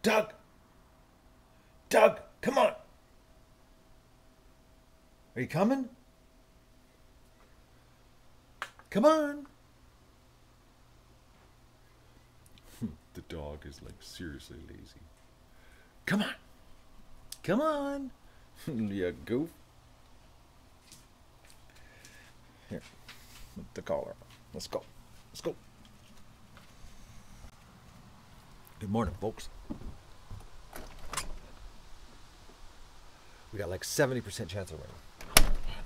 Doug! Doug, come on! Are you coming? Come on! The dog is like seriously lazy. Come on! Come on! Yeah, goof. Here, put the collar on. Let's go. Let's go. Good morning, folks. We got like 70% chance of rain.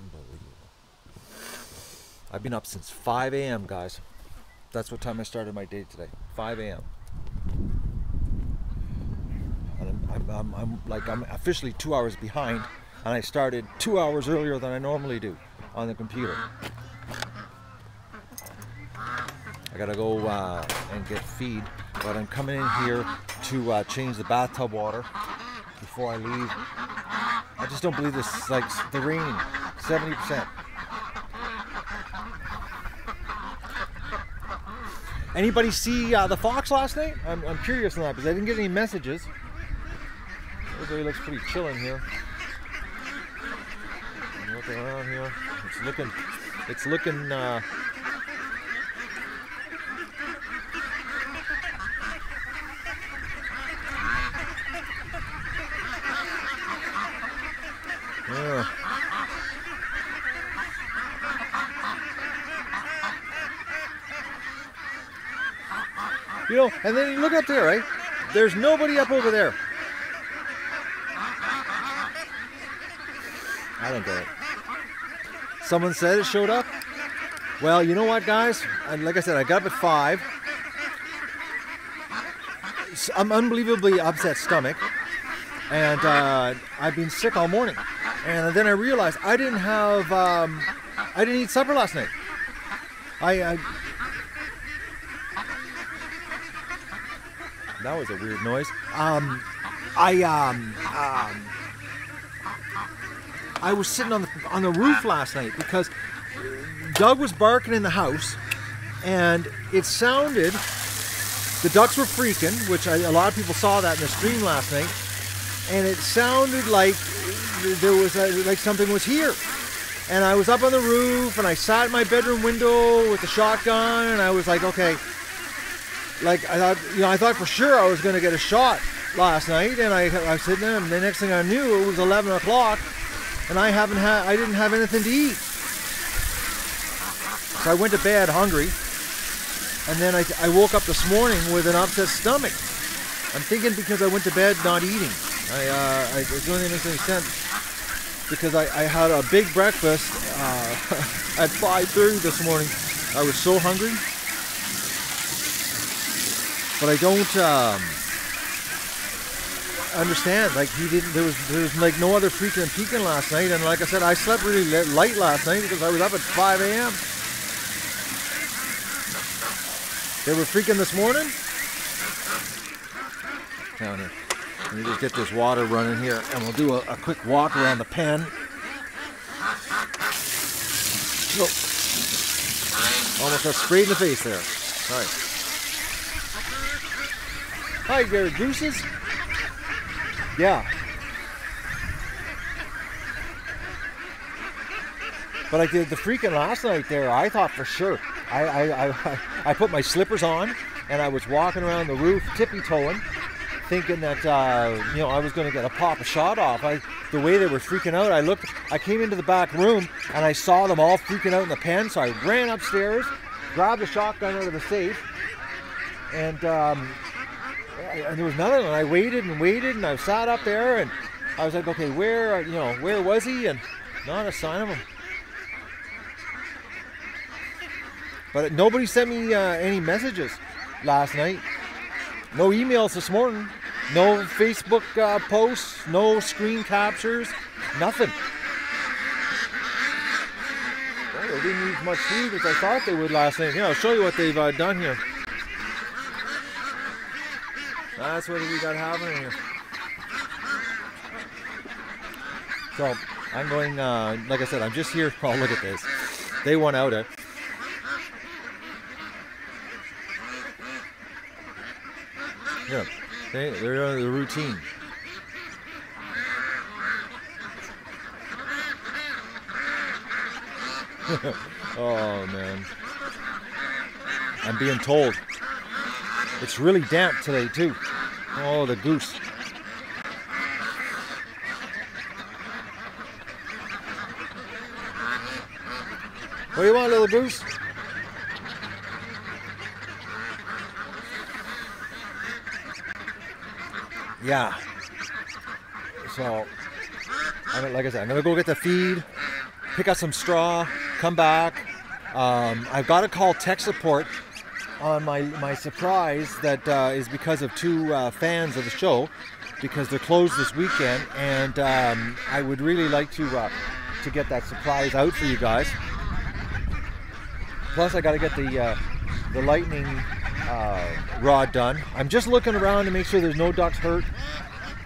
Unbelievable. I've been up since 5 a.m., guys. That's what time I started my day today. 5 a.m. And I'm officially 2 hours behind, and I started 2 hours earlier than I normally do on the computer. I gotta go and get feed, but I'm coming in here to change the bathtub water before I leave. I just don't believe this, like the rain, 70%. Anybody see the fox last night? I'm curious on that because I didn't get any messages. Everybody looks pretty chill in here. I'm looking around here. It's looking yeah. You know, and then you look up there, right? There's nobody up over there. I don't get it. Someone said it showed up. Well, you know what, guys? Like I said, I got up at 5. I'm unbelievably upset stomach, and I've been sick all morning. And then I realized I didn't eat supper last night. That was a weird noise. I was sitting on the roof last night because Doug was barking in the house, and it sounded. The ducks were freaking, which a lot of people saw that in the stream last night, and it sounded like there was like something was here. And I was up on the roof, and I sat in my bedroom window with the shotgun, and I was like, okay. Like I thought for sure I was going to get a shot last night, and I was sitting there, and the next thing I knew, it was 11 o'clock, and I didn't have anything to eat. So I went to bed hungry, and then I woke up this morning with an upset stomach. I'm thinking because I went to bed not eating. It doesn't make any sense because I had a big breakfast at 5:30 this morning. I was so hungry. But I don't understand. Like there was like no other freaking and peeking last night, and like I said, I slept really light last night because I was up at 5 a.m. They were freaking this morning. Down here, let me just get this water running here, and we'll do a quick walk around the pen. Oh, almost got sprayed in the face there. All right. Hi, Gary Gooses. Yeah. But I did the freaking last night there. I thought for sure. I put my slippers on and I was walking around the roof tippy-toeing, thinking that I was going to get a pop a shot off. The way they were freaking out, I came into the back room and I saw them all freaking out in the pen. So I ran upstairs, grabbed the shotgun out of the safe, and there was nothing, and I waited and I sat up there and I was like, okay, where was he? And not a sign of him. But nobody sent me any messages last night. No emails this morning. No Facebook posts. No screen captures. Nothing. Well, they didn't use much food as I thought they would last night. Yeah, I'll show you what they've done here. That's what we got happening here. So I'm going, like I said, I'm just here. Oh, look at this. They went out it. Yeah. They're on the routine. Oh man. I'm being told it's really damp today too. Oh, the goose. What do you want, little goose? Yeah. So, like I said, I'm gonna go get the feed, pick up some straw, come back. I've got to call tech support on my surprise that is because of two fans of the show, because they're closed this weekend, and I would really like to get that surprise out for you guys. Plus, I got to get the lightning rod done. I'm just looking around to make sure there's no ducks hurt.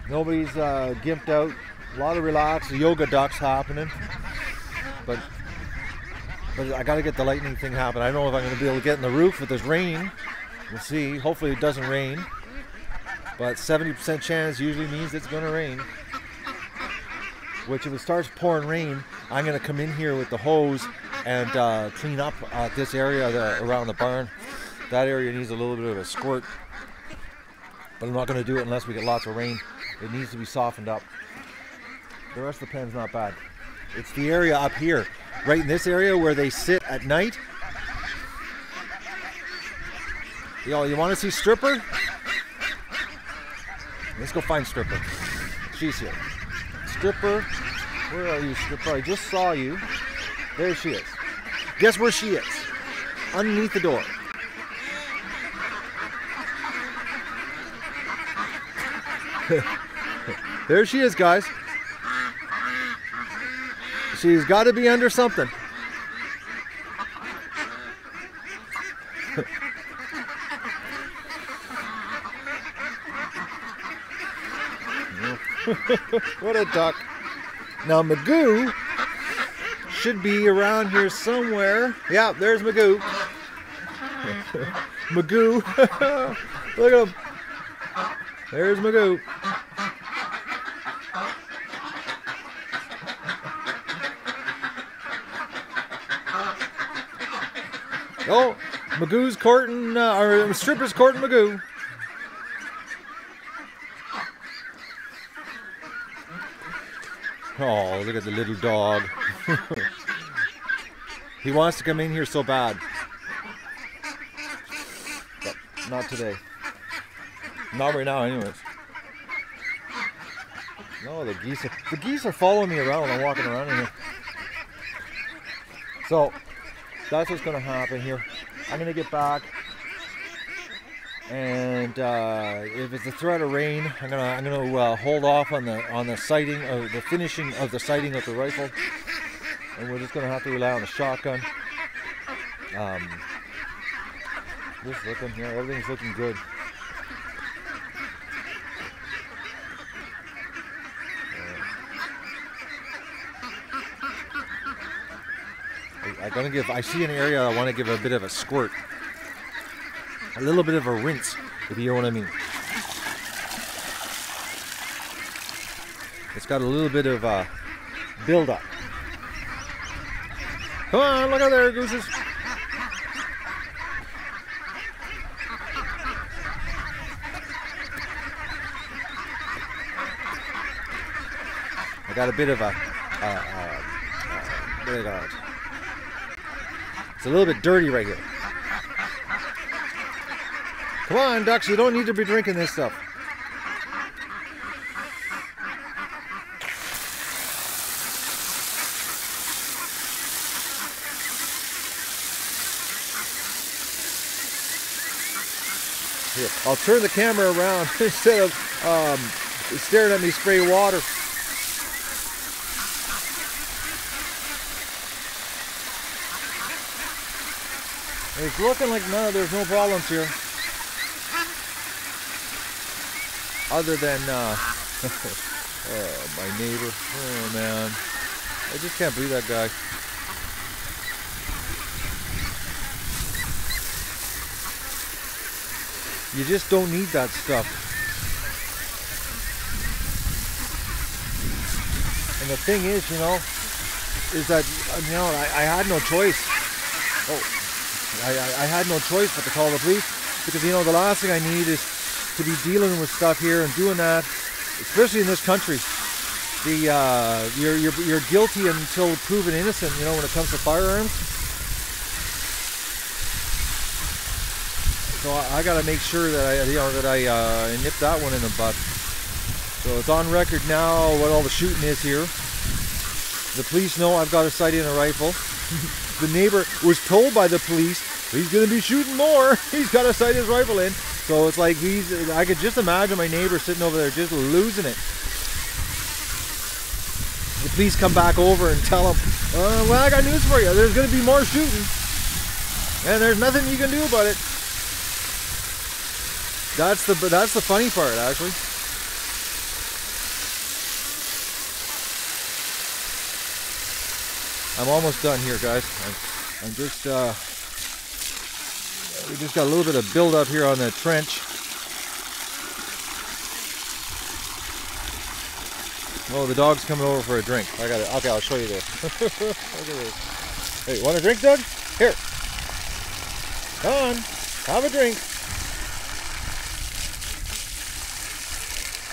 Nobody's gimped out. A lot of relaxed yoga ducks happening. But I got to get the lightning thing happen. I don't know if I'm going to be able to get in the roof if there's rain. We'll see. Hopefully it doesn't rain. But 70% chance usually means it's going to rain. Which if it starts pouring rain, I'm going to come in here with the hose and clean up this area around the barn. That area needs a little bit of a squirt. But I'm not going to do it unless we get lots of rain. It needs to be softened up. The rest of the pen's not bad. It's the area up here, right in this area where they sit at night. Yo, you want to see Stripper? Let's go find Stripper. She's here. Stripper, where are you, Stripper? I just saw you. There she is. Guess where she is? Underneath the door. There she is, guys. She's got to be under something. What a duck. Now Magoo should be around here somewhere. Yeah, there's Magoo. Magoo. Look at him. There's Magoo. Oh, Magoo's courting, or Stripper's courting Magoo. Oh, look at the little dog. He wants to come in here so bad. But not today. Not right now, anyways. No, the geese are following me around when I'm walking around in here. So, that's what's going to happen here. I'm going to get back, and if it's a threat of rain, I'm gonna hold off on the sighting of the finishing of the sighting of the rifle, and we're just going to have to rely on the shotgun. Just looking here, everything's looking good. I see an area I want to give a bit of a squirt. A little bit of a rinse, if you know what I mean. It's got a little bit of build up. Come on, look out there, gooses. I got a bit of a, what do they call it? It's a little bit dirty right here. Come on, ducks, you don't need to be drinking this stuff. Here, I'll turn the camera around instead of staring at me spray water. It's looking like there's no problems here. Other than, oh, my neighbor. Oh, man. I just can't believe that guy. You just don't need that stuff. And the thing is, you know, is that, you know, I had no choice. Oh, I had no choice but to call the police, because, you know, the last thing I need is to be dealing with stuff here and doing that, especially in this country. You're guilty until proven innocent, you know, when it comes to firearms. So I got to make sure that I nip that one in the butt. So it's on record now what all the shooting is here. The police know I've got a sight in a rifle. The neighbor was told by the police he's going to be shooting more. He's got a sight his rifle in. So it's like I could just imagine my neighbor sitting over there just losing it. The police come back over and tell him, well, I got news for you. There's going to be more shooting. And there's nothing you can do about it. That's the funny part, actually. I'm almost done here, guys. I'm just we just got a little bit of build up here on the trench. Oh, the dog's coming over for a drink. I got it. Okay, I'll show you this. Look at this. Hey, want a drink, Doug? Here. Come on, have a drink.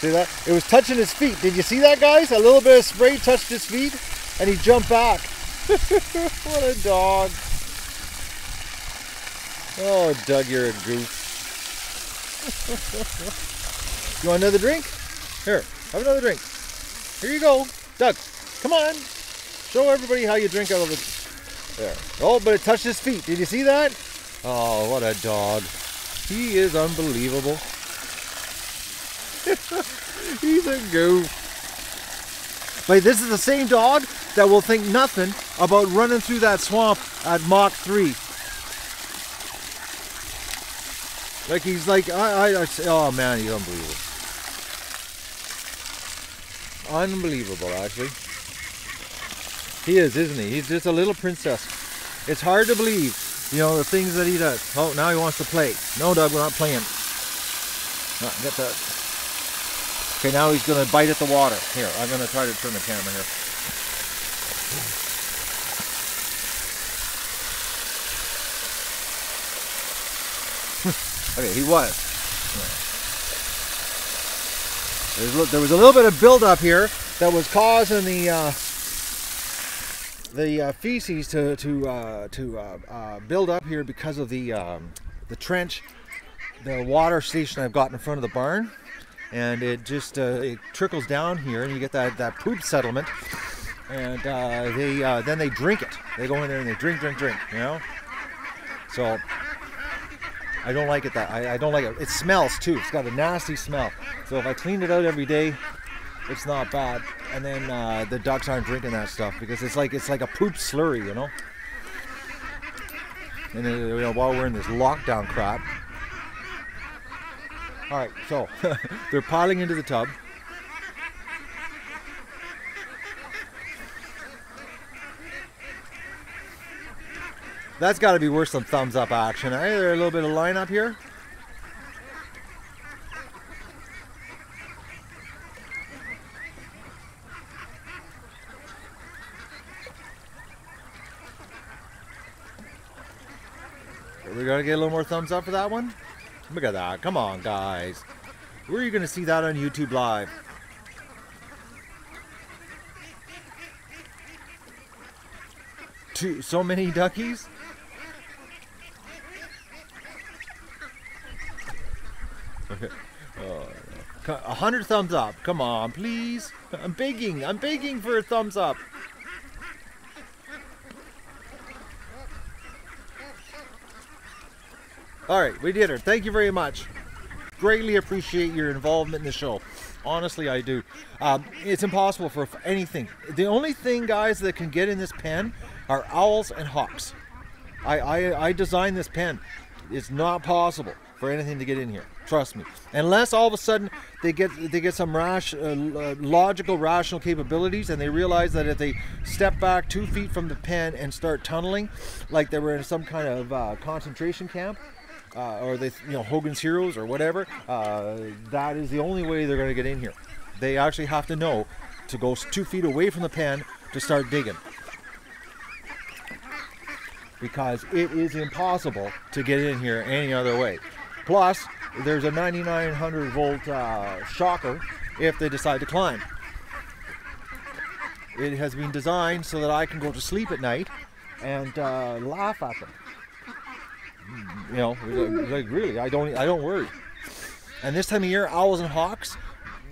See that? It was touching his feet. Did you see that, guys? A little bit of spray touched his feet, and he jumped back. What a dog. Oh, Doug, you're a goof. You want another drink? Here, have another drink. Here you go. Doug, come on. Show everybody how you drink out of it. There. Oh, but it touched his feet. Did you see that? Oh, what a dog. He is unbelievable. He's a goof. But this is the same dog that will think nothing about running through that swamp at Mach 3. Like he's like, oh man, he's unbelievable. Unbelievable, actually. He is, isn't he? He's just a little princess. It's hard to believe, you know, the things that he does. Oh, now he wants to play. No, Doug, we're not playing. No, get that. Okay, now he's going to bite at the water. Here, I'm going to try to turn the camera here. Okay, he was. There was a little bit of buildup here that was causing the feces to build up here because of the trench, the water station I've got in front of the barn. And it just it trickles down here, and you get that poop settlement, and then they drink it. They go in there and they drink, you know. So I don't like it. I don't like it. It smells too. It's got a nasty smell. So if I clean it out every day, it's not bad. And then the ducks aren't drinking that stuff because it's like a poop slurry, you know. And then, you know, while we're in this lockdown crap. All right, so they're piling into the tub. That's got to be worse than thumbs up action. Hey, there's a little bit of line up here. We're gonna get a little more thumbs up for that one. Look at that. Come on, guys. Where are you going to see that on YouTube Live? So many duckies? Okay. 100 thumbs up. Come on, please. I'm begging for a thumbs up. All right, we did it. Thank you very much. Greatly appreciate your involvement in the show. Honestly, I do. It's impossible for anything. The only thing, guys, that can get in this pen are owls and hawks. I designed this pen. It's not possible for anything to get in here. Trust me. Unless all of a sudden they get some logical, rational capabilities, and they realize that if they step back 2 feet from the pen and start tunneling, like they were in some kind of concentration camp, or they, you know, Hogan's Heroes or whatever, that is the only way they're going to get in here. They actually have to know to go 2 feet away from the pen to start digging. Because it is impossible to get in here any other way. Plus, there's a 9900 volt shocker if they decide to climb. It has been designed so that I can go to sleep at night and laugh at them. You know, like really, I don't worry. And this time of year, owls and hawks,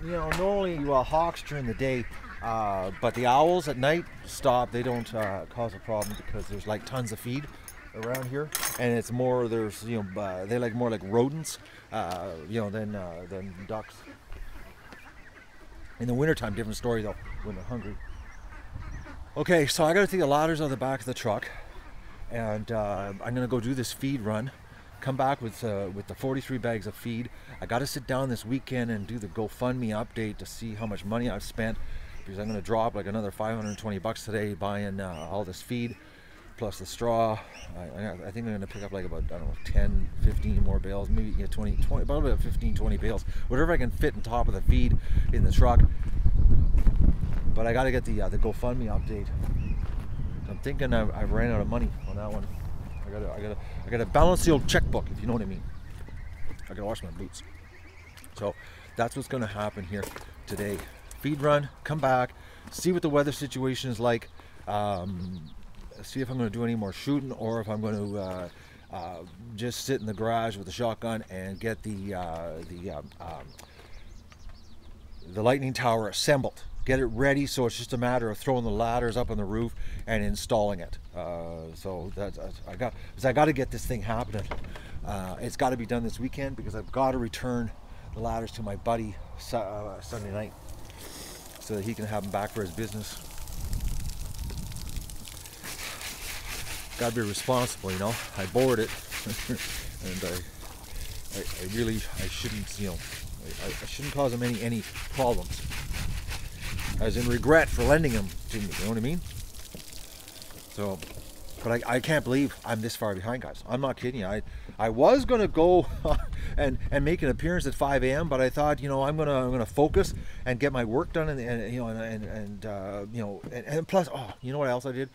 you know, not only hawks during the day, but the owls at night stop. They don't cause a problem because there's like tons of feed around here, and it's more, there's, you know, they like more like rodents, you know, than ducks. In the wintertime, different story though, when they're hungry. Okay, so I gotta take the ladders out of the back of the truck, and I'm gonna go do this feed run. Come back with the 43 bags of feed. I gotta sit down this weekend and do the GoFundMe update to see how much money I've spent, because I'm gonna drop like another 520 bucks today buying all this feed plus the straw. I think I'm gonna pick up like about, I don't know, 10, 15 more bales, maybe, yeah, 20, about 15, 20 bales, whatever I can fit on top of the feed in the truck. But I gotta get the GoFundMe update. I'm thinking I've ran out of money on that one. I gotta balance the old checkbook, if you know what I mean. I gotta wash my boots. So that's what's gonna happen here today. Feed run, come back, see what the weather situation is like, see if I'm gonna do any more shooting, or if I'm gonna just sit in the garage with the shotgun and get the lightning tower assembled. Get it ready, so it's just a matter of throwing the ladders up on the roof and installing it. So that's I got to get this thing happening. It's got to be done this weekend, because I've got to return the ladders to my buddy Sunday night, so that he can have them back for his business. Got to be responsible, you know. I bored it, and I shouldn't, you know, I shouldn't cause him any problems. As in regret for lending them to me, you know what I mean? So, but I can't believe I'm this far behind, guys. I'm not kidding you. I was gonna go and make an appearance at 5 a.m., but I thought, you know, I'm gonna focus and get my work done, and you know, you know, and plus, oh, you know what else I did?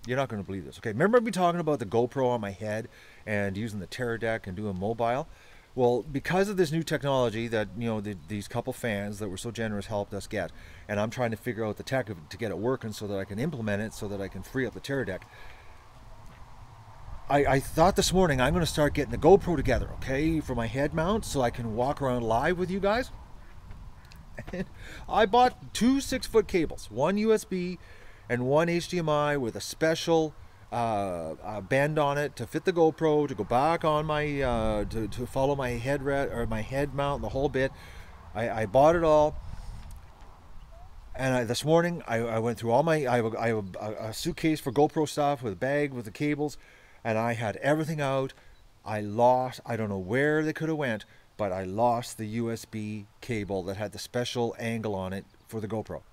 You're not gonna believe this. Okay, remember me talking about the GoPro on my head and using the Terra deck and doing mobile? Well, because of this new technology that, you know, these couple fans that were so generous helped us get, and I'm trying to figure out the tech to get it working so that I can implement it, so that I can free up the Terra deck. I thought this morning I'm going to start getting the GoPro together, okay, for my head mount, so I can walk around live with you guys. And I bought 2 6-foot cables, one USB and one HDMI, with a special band on it to fit the GoPro, to go back on my to follow my head or my head mount, the whole bit. I bought it all, and this morning I went through all my, I have a suitcase for GoPro stuff with a bag with the cables, and I had everything out. I don't know where they could have went, but I lost the USB cable that had the special angle on it for the GoPro.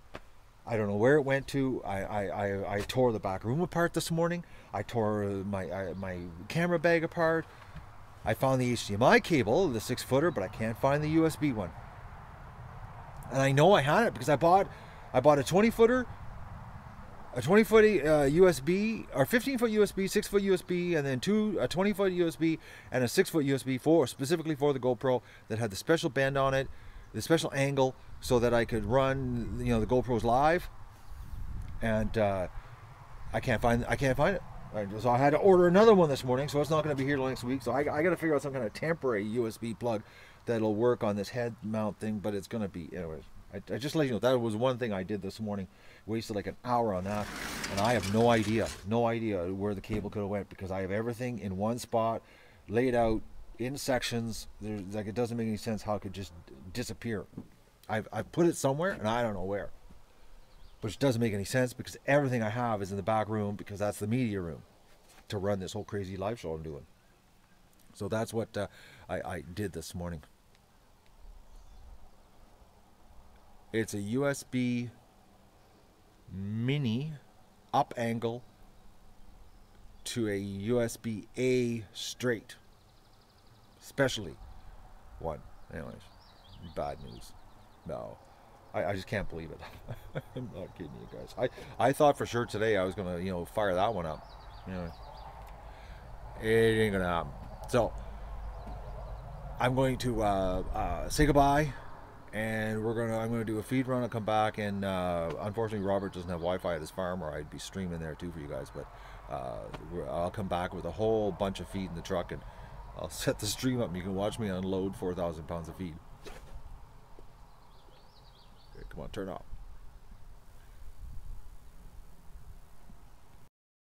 I don't know where it went to. I tore the back room apart this morning. I tore my camera bag apart. I found the HDMI cable, the 6-footer, but I can't find the USB one. And I know I had it because I bought a 20-footer, a 20-foot USB, or 15-foot USB, 6-foot USB, and then a 20-foot USB and a 6-foot USB specifically for the GoPro, that had the special bend on it, the special angle, so that I could run, you know, the GoPros live. And I can't find it. So I had to order another one this morning, so it's not going to be here next week. So I got to figure out some kind of temporary USB plug that'll work on this head mount thing, but it's going to be, anyways. I just let you know, that was one thing I did this morning. Wasted like an hour on that, and I have no idea where the cable could have went, because I have everything in one spot, laid out in sections. There's, like, it doesn't make any sense how it could just disappear. I've put it somewhere, and I don't know where. Which doesn't make any sense, because everything I have is in the back room, because that's the media room to run this whole crazy live show I'm doing. So that's what I did this morning. It's a USB mini up angle to a USB A straight. Specially one. Anyways, bad news. No. I just can't believe it. I'm not kidding you guys. I thought for sure today I was gonna, you know, fire that one up. You know, it ain't gonna happen. So I'm going to say goodbye, and I'm gonna do a feed run and come back. And unfortunately, Robert doesn't have Wi-Fi at his farm, or I'd be streaming there too for you guys. But I'll come back with a whole bunch of feed in the truck, and I'll set the stream up, and you can watch me unload 4,000 pounds of feed. Okay, come on, turn off.